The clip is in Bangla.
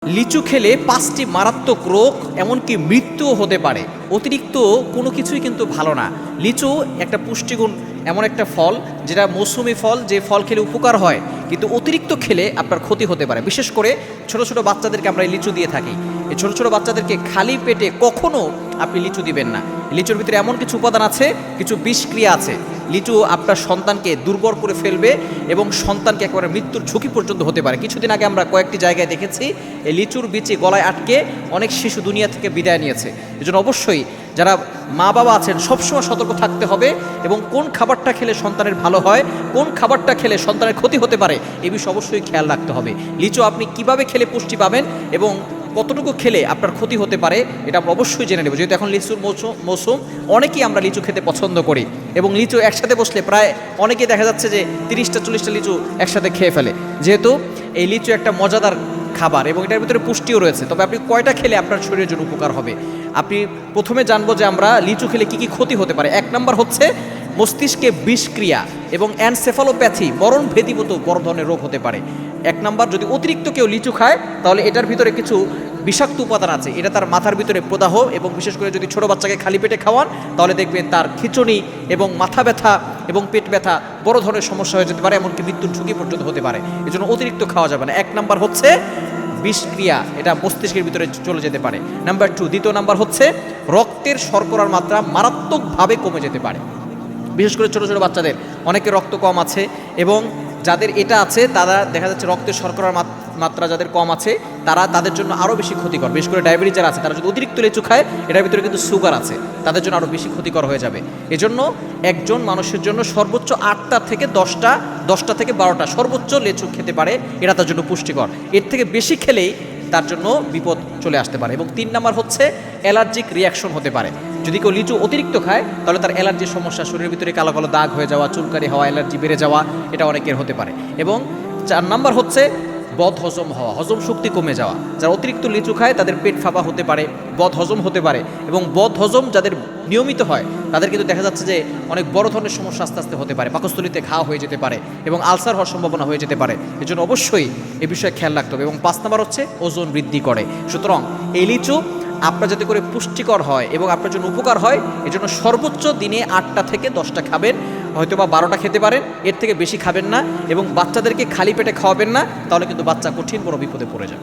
লিচু খেলে 5টি মারাত্মক রোগ এমনকি মৃত্যুও হতে পারে। অতিরিক্ত কোনো কিছুই কিন্তু ভালো না। লিচু একটা পুষ্টিগুণ এমন একটা ফল যেটা মৌসুমি ফল, যে ফল খেলে উপকার হয়, কিন্তু অতিরিক্ত খেলে আপনার ক্ষতি হতে পারে। বিশেষ করে ছোট ছোট বাচ্চাদেরকে আমরা এই লিচু দিয়ে থাকি। এই ছোট ছোট বাচ্চাদেরকে খালি পেটে কখনো আপনি লিচু দিবেন না। লিচুর ভিতরে এমন কিছু উপাদান আছে, কিছু বিষক্রিয়া আছে। লিচু আপনার সন্তানকে দুর্বল করে ফেলবে এবং সন্তানকে একেবারে মৃত্যুর ঝুঁকি পর্যন্ত হতে পারে। কিছুদিন আগে আমরা কয়েকটি জায়গায় দেখেছি এই লিচুর বিচি গলায় আটকে অনেক শিশু দুনিয়া থেকে বিদায় নিয়েছে। এজন্য অবশ্যই যারা মা বাবা আছেন সবসময় সতর্ক থাকতে হবে এবং কোন খাবারটা খেলে সন্তানের ভালো হয়, কোন খাবারটা খেলে সন্তানের ক্ষতি হতে পারে, এই বিষয়ে অবশ্যই খেয়াল রাখতে হবে। লিচু আপনি কিভাবে খেলে পুষ্টি পাবেন এবং কতটুকু খেলে আপনার ক্ষতি হতে পারে, এটা আমরা অবশ্যই জেনে নেব। যেহেতু এখন লিচুর মৌসুম, অনেকেই আমরা লিচু খেতে পছন্দ করি এবং লিচু একসাথে বসলে প্রায় অনেকেই দেখা যাচ্ছে যে 30টা 40টা লিচু একসাথে খেয়ে ফেলে। যেহেতু এই লিচু একটা মজাদার খাবার এবং এটার ভিতরে পুষ্টিও রয়েছে, তবে আপনি কয়টা খেলে আপনার শরীরের জন্য উপকার হবে। আপনি প্রথমে জানবো যে আমরা লিচু খেলে কী কী ক্ষতি হতে পারে। 1 নম্বর হচ্ছে মস্তিষ্কে বিষক্রিয়া এবং অ্যানসেফালোপ্যাথি, মরণ ভেদিমতো বড় ধরনের রোগ হতে পারে। 1 নম্বর, যদি অতিরিক্ত কেউ লিচু খায় তাহলে এটার ভিতরে কিছু বিষাক্ত উপাদান আছে, এটা তার মাথার ভিতরে প্রদাহ, এবং বিশেষ করে যদি ছোটো বাচ্চাকে খালি পেটে খাওয়ান তাহলে দেখবেন তার খিঁচুনি এবং মাথা ব্যথা এবং পেট ব্যথা বড় ধরনের সমস্যা হয়ে যেতে পারে, এমনকি মৃত্যুর ঝুঁকি পর্যন্ত হতে পারে। এই জন্য অতিরিক্ত খাওয়া যাবে না। 1 নম্বর হচ্ছে বিষক্রিয়া, এটা মস্তিষ্কের ভিতরে চলে যেতে পারে। নাম্বার 2, দ্বিতীয় নাম্বার হচ্ছে রক্তের শর্করার মাত্রা মারাত্মকভাবে কমে যেতে পারে। বিশেষ করে ছোটো ছোটো বাচ্চাদের অনেকের রক্ত কম আছে এবং যাদের এটা আছে তারা দেখা যাচ্ছে রক্তের শর্করার মাত্রা যাদের কম আছে তাদের জন্য আরও বেশি ক্ষতিকর। বিশেষ করে ডায়াবেটিস যারা আছে তারা যদি অতিরিক্ত লিচু খায়, এটার ভিতরে কিন্তু সুগার আছে, তাদের জন্য আরও বেশি ক্ষতিকর হয়ে যাবে। এজন্য একজন মানুষের জন্য সর্বোচ্চ 8টা থেকে 10টা থেকে 12টা সর্বোচ্চ লিচু খেতে পারে, এটা তার জন্য পুষ্টিকর। এর থেকে বেশি খেলেই তার জন্য বিপদ চলে আসতে পারে। এবং 3 নম্বর হচ্ছে অ্যালার্জিক রিয়াকশন হতে পারে। যদি কেউ লিচু অতিরিক্ত খায় তাহলে তার অ্যালার্জির সমস্যা, শরীরের ভিতরে কালো কালো দাগ হয়ে যাওয়া, চুলকানি হওয়া, অ্যালার্জি বেড়ে যাওয়া, এটা অনেকের হতে পারে। এবং 4 নম্বর হচ্ছে বদ হজম হওয়া, হজম শক্তি কমে যাওয়া। যারা অতিরিক্ত লিচু খায় তাদের পেট ফাঁপা হতে পারে, বদ হজম হতে পারে। এবং বদ হজম যাদের নিয়মিত হয় তাদের কিন্তু দেখা যাচ্ছে যে অনেক বড় ধরনের সমস্যা আস্তে আস্তে হতে পারে, পাকস্থলিতে ঘা হয়ে যেতে পারে এবং আলসার হওয়ার সম্ভাবনা হয়ে যেতে পারে। এই জন্য অবশ্যই এ বিষয়ে খেয়াল রাখতে হবে। এবং 5 নম্বর হচ্ছে ওজন বৃদ্ধি করে। সুতরাং এই লিচু আপনার যাতে করে পুষ্টিকর হয় এবং আপনার জন্য উপকার হয়, এজন্য সর্বোচ্চ দিনে 8টা থেকে 10টা খাবেন, হয়তো বা 12টা খেতে পারেন, এর থেকে বেশি খাবেন না। এবং বাচ্চাদেরকে খালি পেটে খাওয়াবেন না, তাহলে কিন্তু বাচ্চা কঠিন বড় বিপদে পড়ে যাবে।